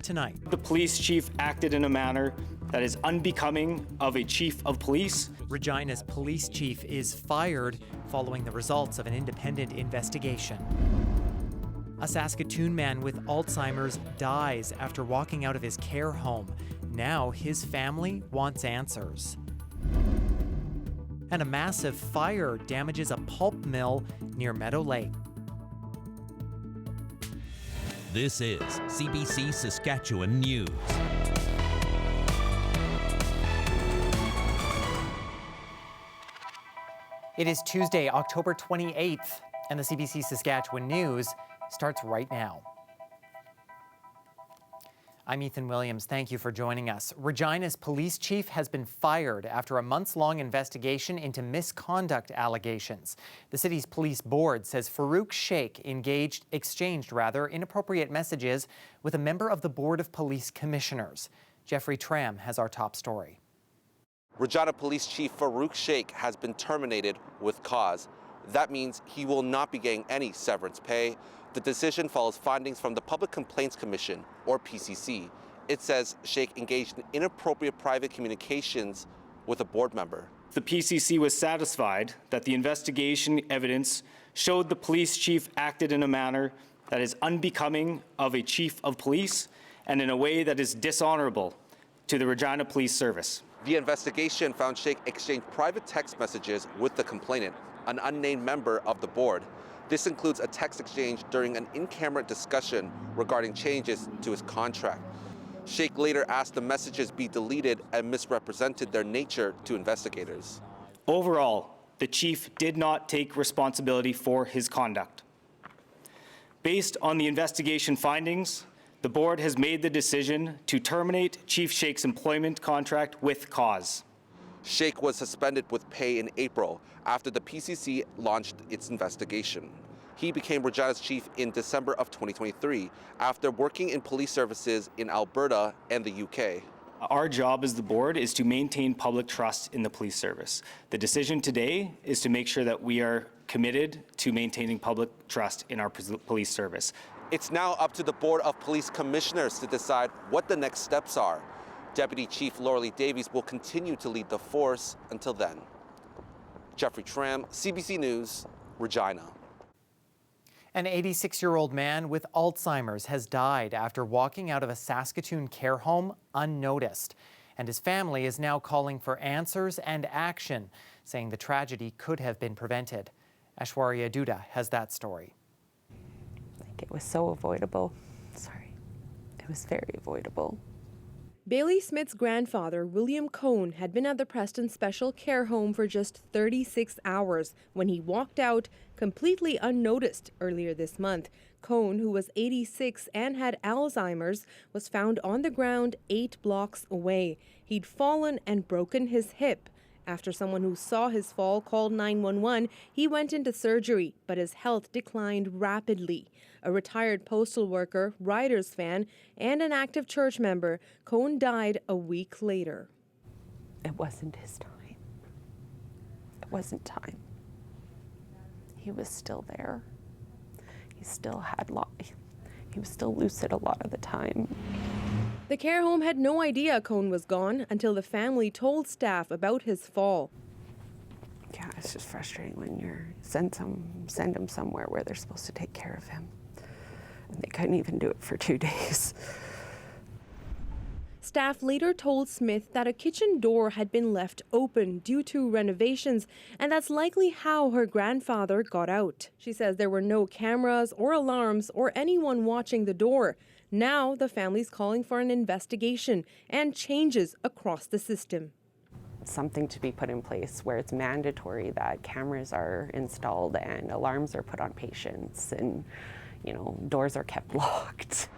tonight. The police chief acted in a manner that is unbecoming of a chief of police. Regina's police chief is fired following the results of an independent investigation. A Saskatoon man with Alzheimer's dies after walking out of his care home. Now his family wants answers. And a massive fire damages a pulp mill near Meadow Lake. This is CBC Saskatchewan News. It is Tuesday, October 28th, and the CBC Saskatchewan News starts right now. I'm Ethan Williams. Thank you for joining us. Regina's police chief has been fired after a months-long investigation into misconduct allegations. The city's police board says Farouk Sheikh exchanged inappropriate messages with a member of the Board of Police Commissioners. Jeffrey Tram has our top story. Regina Police Chief Farouk Sheikh has been terminated with cause. That means he will not be getting any severance pay. The decision follows findings from the Public Complaints Commission, or PCC. It says Sheikh engaged in inappropriate private communications with a board member. The PCC was satisfied that the investigation evidence showed the police chief acted in a manner that is unbecoming of a chief of police and in a way that is dishonorable to the Regina Police Service. The investigation found Sheikh exchanged private text messages with the complainant, an unnamed member of the board. This includes a text exchange during an in-camera discussion regarding changes to his contract. Sheikh later asked the messages be deleted and misrepresented their nature to investigators. Overall, the chief did not take responsibility for his conduct. Based on the investigation findings, the board has made the decision to terminate Chief Sheikh's employment contract with cause. Sheikh was suspended with pay in April after the PCC launched its investigation. He became Regina's chief in December of 2023 after working in police services in Alberta and the UK. Our job as the board is to maintain public trust in the police service. The decision today is to make sure that we are committed to maintaining public trust in our police service. It's now up to the Board of Police Commissioners to decide what the next steps are. Deputy Chief Lauralee Davies will continue to lead the force until then. Jeffrey Tram, CBC News, Regina. An 86-year-old man with Alzheimer's has died after walking out of a Saskatoon care home unnoticed. And his family is now calling for answers and action, saying the tragedy could have been prevented. Aishwarya Duda has that story. It was so avoidable. Sorry. It was very avoidable. Bailey Smith's grandfather, William Cohn, had been at the Preston Special Care Home for just 36 hours when he walked out completely unnoticed earlier this month. Cohn, who was 86 and had Alzheimer's, was found on the ground 8 blocks away. He'd fallen and broken his hip. After someone who saw his fall called 911, he went into surgery, but his health declined rapidly. A retired postal worker, Riders fan, and an active church member, Cohn died a week later. It wasn't his time. It wasn't time. He was still there. He still had he was still lucid a lot of the time. The care home had no idea Cohn was gone until the family told staff about his fall. Yeah, it's just frustrating when you send them somewhere where they're supposed to take care of him. And they couldn't even do it for 2 days. Staff later told Smith that a kitchen door had been left open due to renovations, and that's likely how her grandfather got out. She says there were no cameras or alarms or anyone watching the door. Now the family's calling for an investigation and changes across the system. Something to be put in place where it's mandatory that cameras are installed and alarms are put on patients and, doors are kept locked.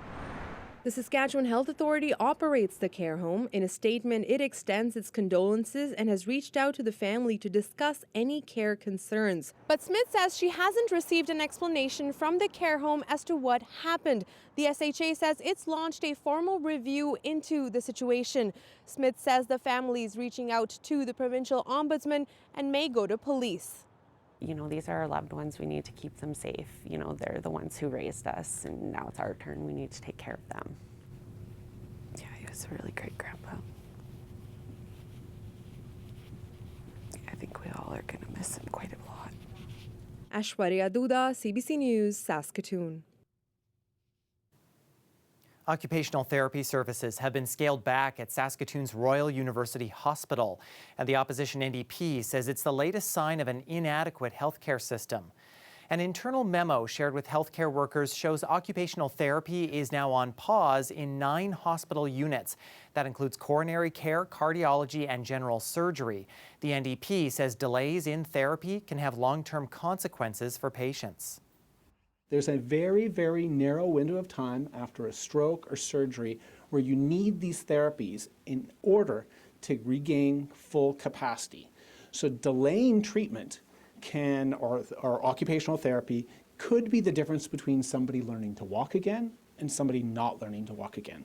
The Saskatchewan Health Authority operates the care home. In a statement, it extends its condolences and has reached out to the family to discuss any care concerns. But Smith says she hasn't received an explanation from the care home as to what happened. The SHA says it's launched a formal review into the situation. Smith says the family is reaching out to the provincial ombudsman and may go to police. These are our loved ones. We need to keep them safe. They're the ones who raised us, and now it's our turn. We need to take care of them. was a really great grandpa. I think we all are going to miss him quite a lot. Aishwarya Duda, CBC News, Saskatoon. Occupational therapy services have been scaled back at Saskatoon's Royal University Hospital, and the opposition NDP says it's the latest sign of an inadequate healthcare system. An internal memo shared with healthcare workers shows occupational therapy is now on pause in 9 hospital units. That includes coronary care, cardiology, and general surgery. The NDP says delays in therapy can have long-term consequences for patients. There's a very, very narrow window of time after a stroke or surgery where you need these therapies in order to regain full capacity. So delaying treatment or occupational therapy could be the difference between somebody learning to walk again and somebody not learning to walk again.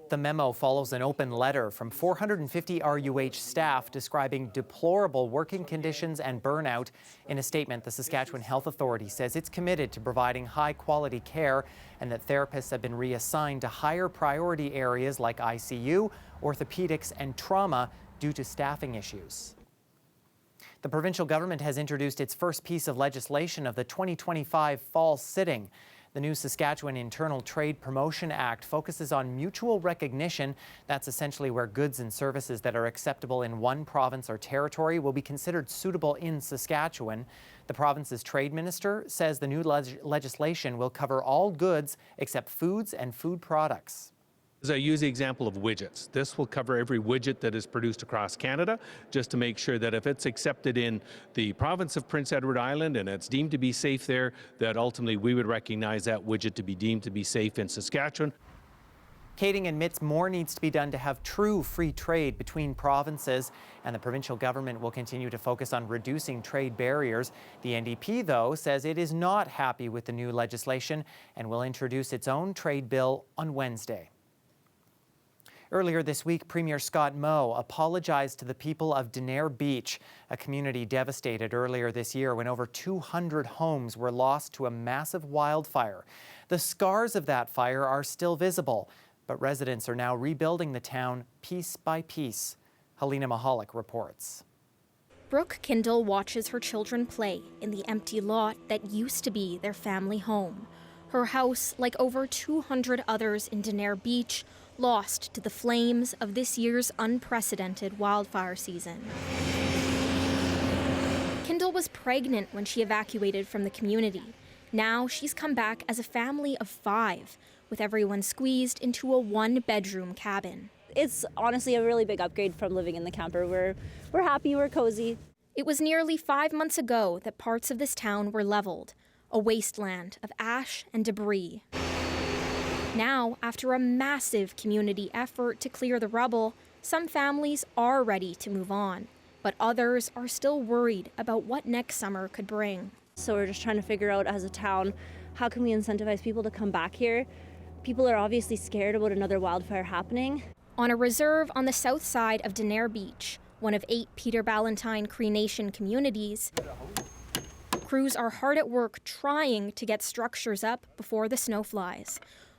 The memo follows an open letter from 450 RUH staff describing deplorable working conditions and burnout. In a statement, the Saskatchewan Health Authority says it's committed to providing high-quality care and that therapists have been reassigned to higher priority areas like ICU, orthopedics, and trauma due to staffing issues. The provincial government has introduced its first piece of legislation of the 2025 fall sitting. The new Saskatchewan Internal Trade Promotion Act focuses on mutual recognition. That's essentially where goods and services that are acceptable in one province or territory will be considered suitable in Saskatchewan. The province's trade minister says the new legislation will cover all goods except foods and food products. As I use the example of widgets, this will cover every widget that is produced across Canada, just to make sure that if it's accepted in the province of Prince Edward Island and it's deemed to be safe there, that ultimately we would recognize that widget to be deemed to be safe in Saskatchewan. Kading admits more needs to be done to have true free trade between provinces, and the provincial government will continue to focus on reducing trade barriers. The NDP, though, says it is not happy with the new legislation and will introduce its own trade bill on Wednesday. Earlier this week, Premier Scott Moe apologized to the people of Denare Beach, a community devastated earlier this year when over 200 homes were lost to a massive wildfire. The scars of that fire are still visible, but residents are now rebuilding the town piece by piece. Helena Mahalik reports. Brooke Kindle watches her children play in the empty lot that used to be their family home. Her house, like over 200 others in Denare Beach, lost to the flames of this year's unprecedented wildfire season. Kindle was pregnant when she evacuated from the community. Now she's come back as a family of 5, with everyone squeezed into a 1-bedroom cabin. It's honestly a really big upgrade from living in the camper. We're happy, we're cozy. It was nearly 5 months ago that parts of this town were leveled, a wasteland of ash and debris. Now, after a massive community effort to clear the rubble, some families are ready to move on, but others are still worried about what next summer could bring. So we're just trying to figure out as a town, how can we incentivize people to come back here? People are obviously scared about another wildfire happening. On a reserve on the south side of Denare Beach, one of 8 Peter Ballantine Cree Nation communities, crews are hard at work trying to get structures up before the snow flies,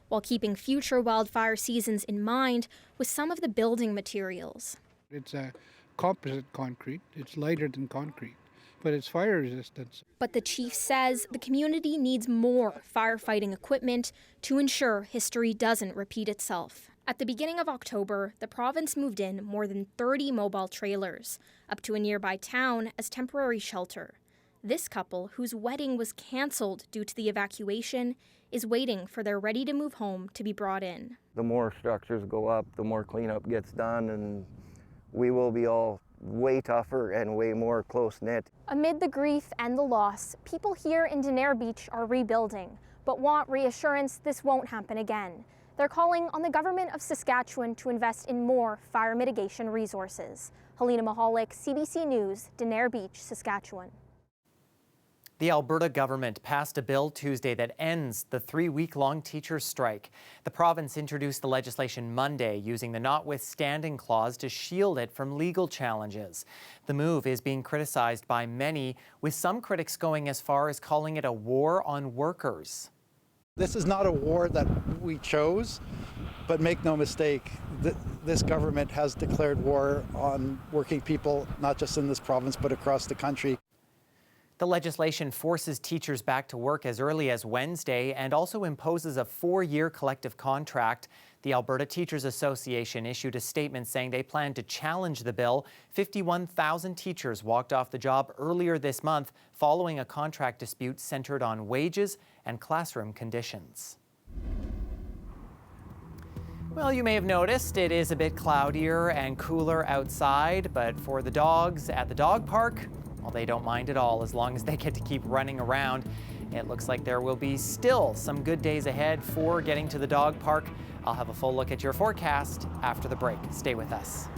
while keeping future wildfire seasons in mind with some of the building materials. It's a composite concrete. It's lighter than concrete, but it's fire resistant. But the chief says the community needs more firefighting equipment to ensure history doesn't repeat itself. At the beginning of October, the province moved in more than 30 mobile trailers up to a nearby town as temporary shelter. This couple, whose wedding was canceled due to the evacuation, is waiting for their ready-to-move home to be brought in. The more structures go up, the more cleanup gets done, and we will be all way tougher and way more close-knit. Amid the grief and the loss, people here in Denare Beach are rebuilding, but want reassurance this won't happen again. They're calling on the government of Saskatchewan to invest in more fire mitigation resources. Helena Mahalik, CBC News, Denare Beach, Saskatchewan. The Alberta government passed a bill Tuesday that ends the 3-week-long teachers' strike. The province introduced the legislation Monday using the notwithstanding clause to shield it from legal challenges. The move is being criticized by many, with some critics going as far as calling it a war on workers. This is not a war that we chose, but make no mistake, this government has declared war on working people, not just in this province, but across the country. The legislation forces teachers back to work as early as Wednesday and also imposes a 4-year collective contract. The Alberta Teachers Association issued a statement saying they plan to challenge the bill. 51,000 teachers walked off the job earlier this month following a contract dispute centered on wages and classroom conditions. Well, you may have noticed it is a bit cloudier and cooler outside, but for the dogs at the dog park, well, they don't mind at all as long as they get to keep running around. It looks like there will be still some good days ahead for getting to the dog park. I'll have a full look at your forecast after the break. Stay with us.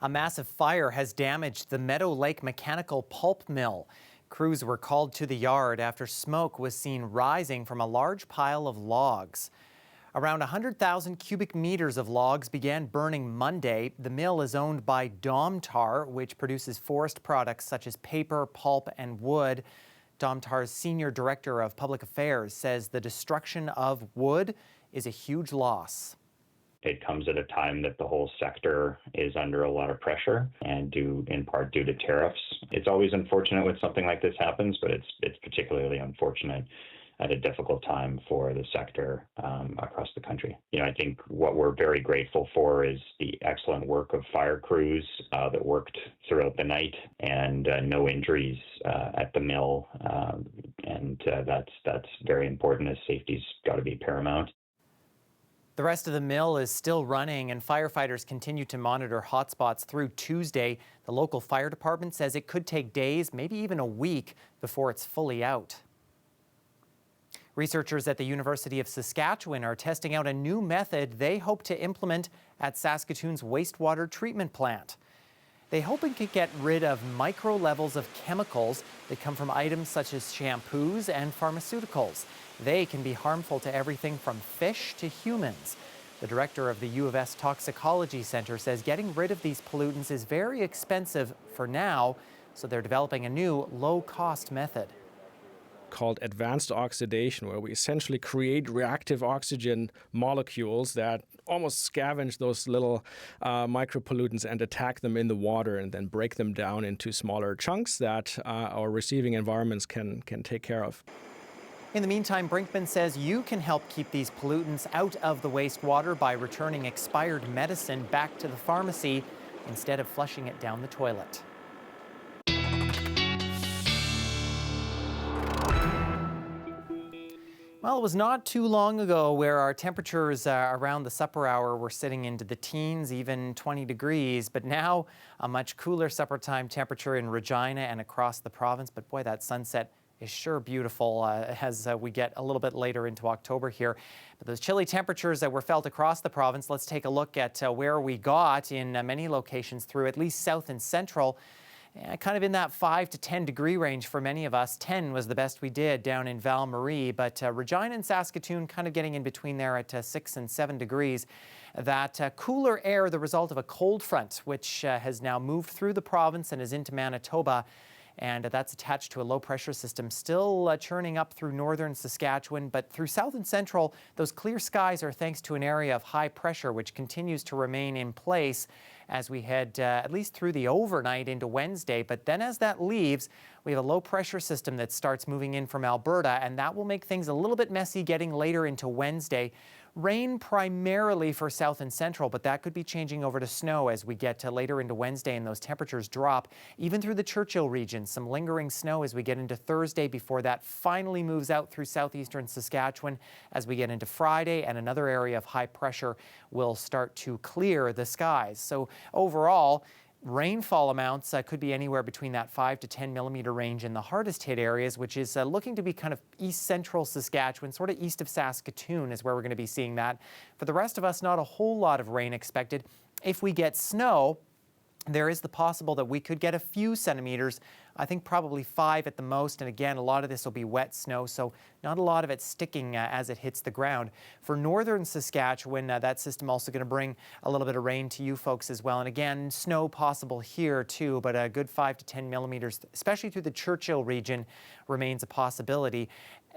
A massive fire has damaged the Meadow Lake Mechanical Pulp Mill. Crews were called to the yard after smoke was seen rising from a large pile of logs. Around 100,000 cubic meters of logs began burning Monday. The mill is owned by Domtar, which produces forest products such as paper, pulp, and wood. Domtar's Senior Director of Public Affairs says the destruction of wood is a huge loss. It comes at a time that the whole sector is under a lot of pressure, and in part due to tariffs. It's always unfortunate when something like this happens, but it's particularly unfortunate at a difficult time for the sector across the country. I think what we're very grateful for is the excellent work of fire crews that worked throughout the night, and no injuries at the mill, and that's very important, as safety's got to be paramount. The rest of the mill is still running, and firefighters continue to monitor hotspots through Tuesday. The local fire department says it could take days, maybe even a week, before it's fully out. Researchers at the University of Saskatchewan are testing out a new method they hope to implement at Saskatoon's wastewater treatment plant. They hope it can get rid of micro levels of chemicals that come from items such as shampoos and pharmaceuticals. They can be harmful to everything from fish to humans. The director of the U of S Toxicology Center says getting rid of these pollutants is very expensive for now, so they're developing a new low-cost method called advanced oxidation, where we essentially create reactive oxygen molecules that almost scavenge those little micropollutants and attack them in the water, and then break them down into smaller chunks that our receiving environments can take care of. In the meantime, Brinkman says you can help keep these pollutants out of the wastewater by returning expired medicine back to the pharmacy instead of flushing it down the toilet. Well, it was not too long ago where our temperatures around the supper hour were sitting into the teens, even 20 degrees. But now a much cooler supper time temperature in Regina and across the province. But boy, that sunset is sure beautiful as we get a little bit later into October here. But those chilly temperatures that were felt across the province, let's take a look at where we got in many locations through at least south and central. Kind of in that 5 to 10 degree range for many of us. 10 was the best we did down in Val-Marie, but Regina and Saskatoon kind of getting in between there at 6 and 7 degrees. That cooler air, the result of a cold front, which has now moved through the province and is into Manitoba. And that's attached to a low-pressure system still churning up through northern Saskatchewan. But through south and central, those clear skies are thanks to an area of high pressure, which continues to remain in place as we head at least through the overnight into Wednesday. But then as that leaves, we have a low-pressure system that starts moving in from Alberta, and that will make things a little bit messy getting later into Wednesday. Rain primarily for south and central, but that could be changing over to snow as we get later into Wednesday and those temperatures drop. Even through the Churchill region, some lingering snow as we get into Thursday before that finally moves out through southeastern Saskatchewan as we get into Friday, and another area of high pressure will start to clear the skies. So overall, rainfall amounts could be anywhere between that 5 to 10 millimeter range in the hardest hit areas, which is looking to be kind of east central Saskatchewan, sort of east of Saskatoon is where we're going to be seeing that. For the rest of us, not a whole lot of rain expected. If we get snow, there is the possible that we could get a few centimeters I think probably 5 at the most. And again, a lot of this will be wet snow, so not a lot of it sticking as it hits the ground. For northern Saskatchewan, that system also going to bring a little bit of rain to you folks as well. And again, snow possible here too, but a good 5 to 10 millimeters, especially through the Churchill region, remains a possibility.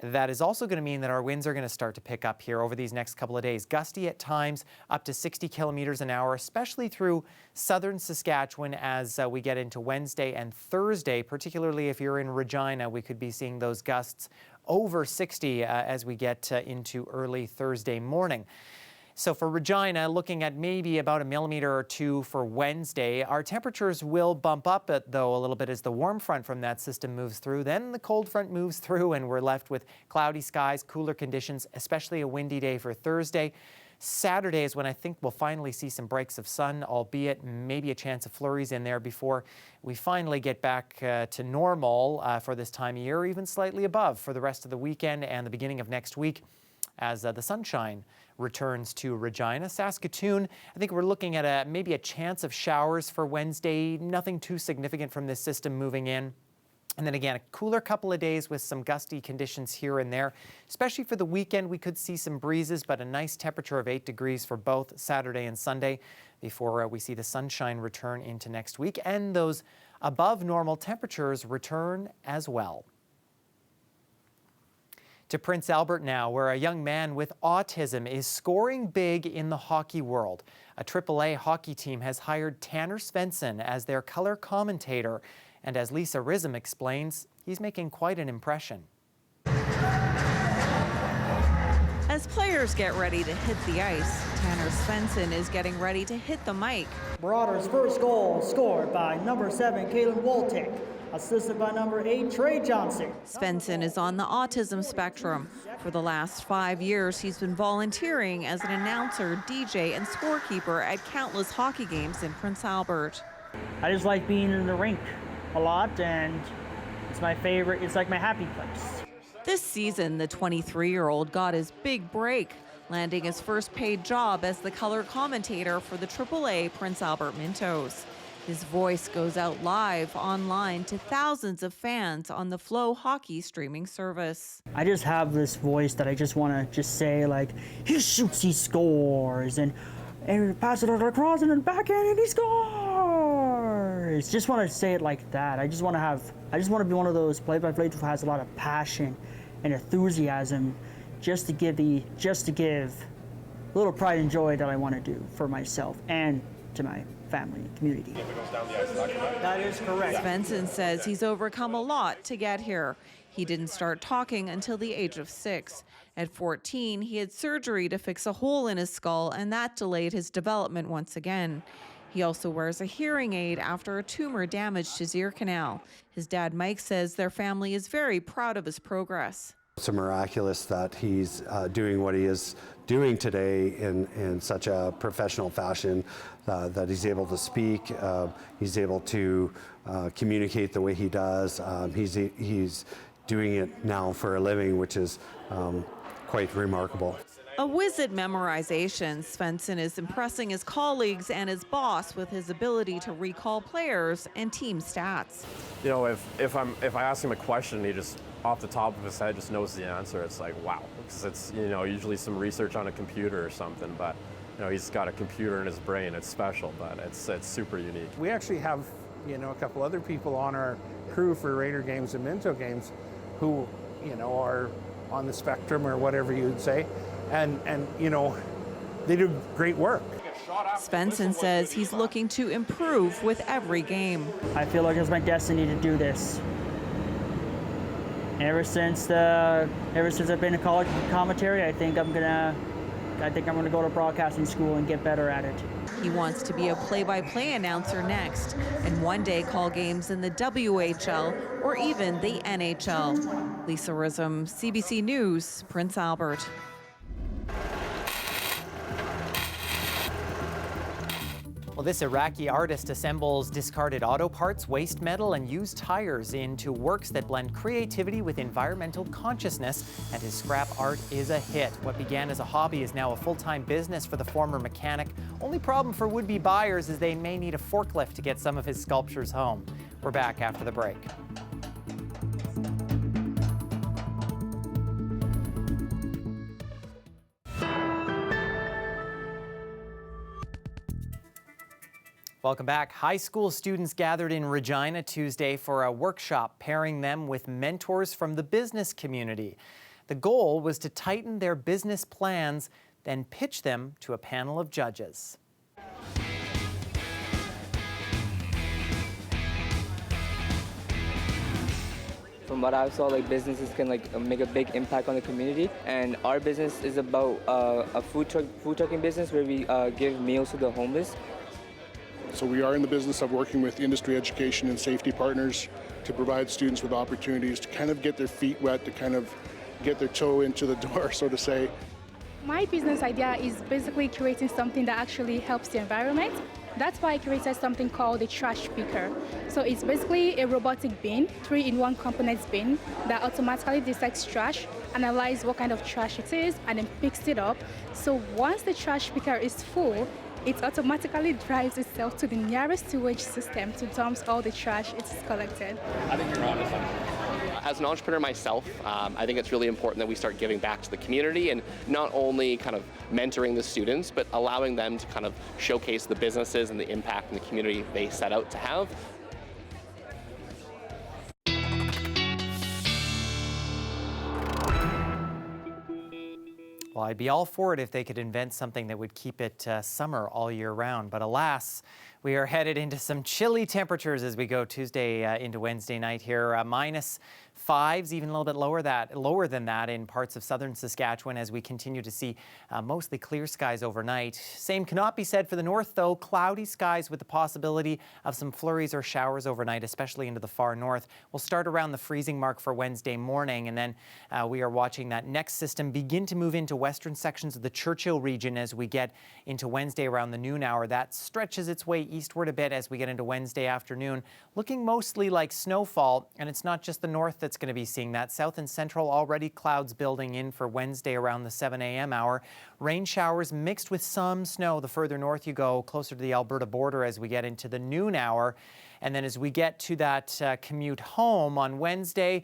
That is also going to mean that our winds are going to start to pick up here over these next couple of days. Gusty at times, up to 60 kilometers an hour, especially through southern Saskatchewan as we get into Wednesday and Thursday. Particularly if you're in Regina, we could be seeing those gusts over 60 as we get into early Thursday morning. So for Regina, looking at maybe about 1 millimeter or 2 for Wednesday. Our temperatures will bump up, though, a little bit as the warm front from that system moves through. Then the cold front moves through, and we're left with cloudy skies, cooler conditions, especially a windy day for Thursday. Saturday is when I think we'll finally see some breaks of sun, albeit maybe a chance of flurries in there before we finally get back to normal for this time of year, or even slightly above for the rest of the weekend and the beginning of next week as the sunshine returns to Regina. Saskatoon, I think we're looking at maybe a chance of showers for Wednesday. Nothing too significant from this system moving in. And then again, a cooler couple of days with some gusty conditions here and there. Especially for the weekend, we could see some breezes, but a nice temperature of 8 degrees for both Saturday and Sunday before we see the sunshine return into next week. And those above normal temperatures return as well. To Prince Albert now, where a young man with autism is scoring big in the hockey world. A AAA hockey team has hired Tanner Svensson as their color commentator. And as Lisa Rism explains, he's making quite an impression. As players get ready to hit the ice, Tanner Svensson is getting ready to hit the mic. Marauder's first goal scored by number 7, Caitlin Woltick, assisted by number 8, Trey Johnson. Svensson is on the autism spectrum. For the last 5 years, he's been volunteering as an announcer, DJ, and scorekeeper at countless hockey games in Prince Albert. I just like being in the rink a lot, and it's my favorite. It's like my happy place. This season, the 23-year-old got his big break, landing his first paid job as the color commentator for the AAA Prince Albert Mintos. His voice goes out live online to thousands of fans on the Flow Hockey streaming service. I just have this voice that I just want to just say, like, he shoots, he scores, and pass it across and then backhand and he scores. Just want to say it like that. I just want to be one of those play-by-plays who has a lot of passion and enthusiasm, just to give a little pride and joy that I want to do for myself and to my family and community. That is correct. Svensson says he's overcome a lot to get here. He didn't start talking until the age of 6. At 14, he had surgery to fix a hole in his skull, and that delayed his development once again. He also wears a hearing aid after a tumor damaged his ear canal. His dad, Mike, says their family is very proud of his progress. It's miraculous that he's doing what he is doing today in such a professional fashion, that he's able to speak, he's able to communicate the way he does. He's doing it now for a living, which is quite remarkable. A whiz at memorization, Svensson is impressing his colleagues and his boss with his ability to recall players and team stats. You know, if I ask him a question, he just off the top of his head just knows the answer. It's like, wow, because it's, you know, usually some research on a computer or something, but you know, he's got a computer in his brain. It's special, but it's super unique. We actually have, you know, a couple other people on our crew for Raider games and Minto games who, you know, are on the spectrum or whatever you'd say. And you know, they do great work. Svensson says he's looking to improve with every game. I feel like it's my destiny to do this. Ever since I've been a college commentary, I think I'm gonna go to broadcasting school and get better at it. He wants to be a play-by-play announcer next, and one day call games in the WHL or even the NHL. Lisa Rism, CBC News, Prince Albert. Well, this Iraqi artist assembles discarded auto parts, waste metal, and used tires into works that blend creativity with environmental consciousness, and his scrap art is a hit. What began as a hobby is now a full-time business for the former mechanic. Only problem for would-be buyers is they may need a forklift to get some of his sculptures home. We're back after the break. Welcome back. High school students gathered in Regina Tuesday for a workshop pairing them with mentors from the business community. The goal was to tighten their business plans, then pitch them to a panel of judges. From what I saw, businesses can make a big impact on the community, and our business is about a food trucking business where we give meals to the homeless. So we are in the business of working with industry education and safety partners to provide students with opportunities to kind of get their feet wet, to kind of get their toe into the door, so to say. My business idea is basically creating something that actually helps the environment. That's why I created something called the trash picker. So it's basically a robotic bin, 3-in-1 components bin that automatically detects trash, analyzes what kind of trash it is, and then picks it up. So once the trash picker is full, it automatically drives itself to the nearest sewage system to dump all the trash it is collected. I think you're onto something. As an entrepreneur myself, I think it's really important that we start giving back to the community and not only kind of mentoring the students, but allowing them to kind of showcase the businesses and the impact in the community they set out to have. Well, I'd be all for it if they could invent something that would keep it summer all year round. But alas, we are headed into some chilly temperatures as we go Tuesday into Wednesday night here. -5s, even a little bit lower than that in parts of southern Saskatchewan as we continue to see mostly clear skies overnight. Same cannot be said for the north, though. Cloudy skies with the possibility of some flurries or showers overnight, especially into the far north. We'll start around the freezing mark for Wednesday morning, and then we are watching that next system begin to move into western sections of the Churchill region as we get into Wednesday around the noon hour. That stretches its way eastward a bit as we get into Wednesday afternoon, looking mostly like snowfall, and it's not just the north that's going to be seeing that. South and central already clouds building in for Wednesday around the 7 a.m. hour. Rain showers mixed with some snow the further north you go, closer to the Alberta border as we get into the noon hour. And then as we get to that commute home on Wednesday,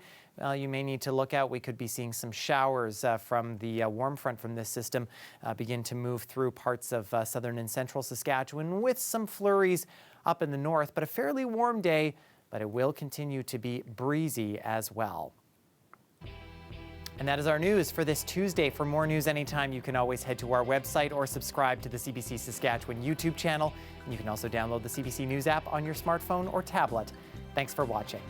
you may need to look out. We could be seeing some showers from the warm front from this system begin to move through parts of southern and central Saskatchewan with some flurries up in the north, but a fairly warm day, but it will continue to be breezy as well. And that is our news for this Tuesday. For more news anytime, you can always head to our website or subscribe to the CBC Saskatchewan YouTube channel. And you can also download the CBC News app on your smartphone or tablet. Thanks for watching.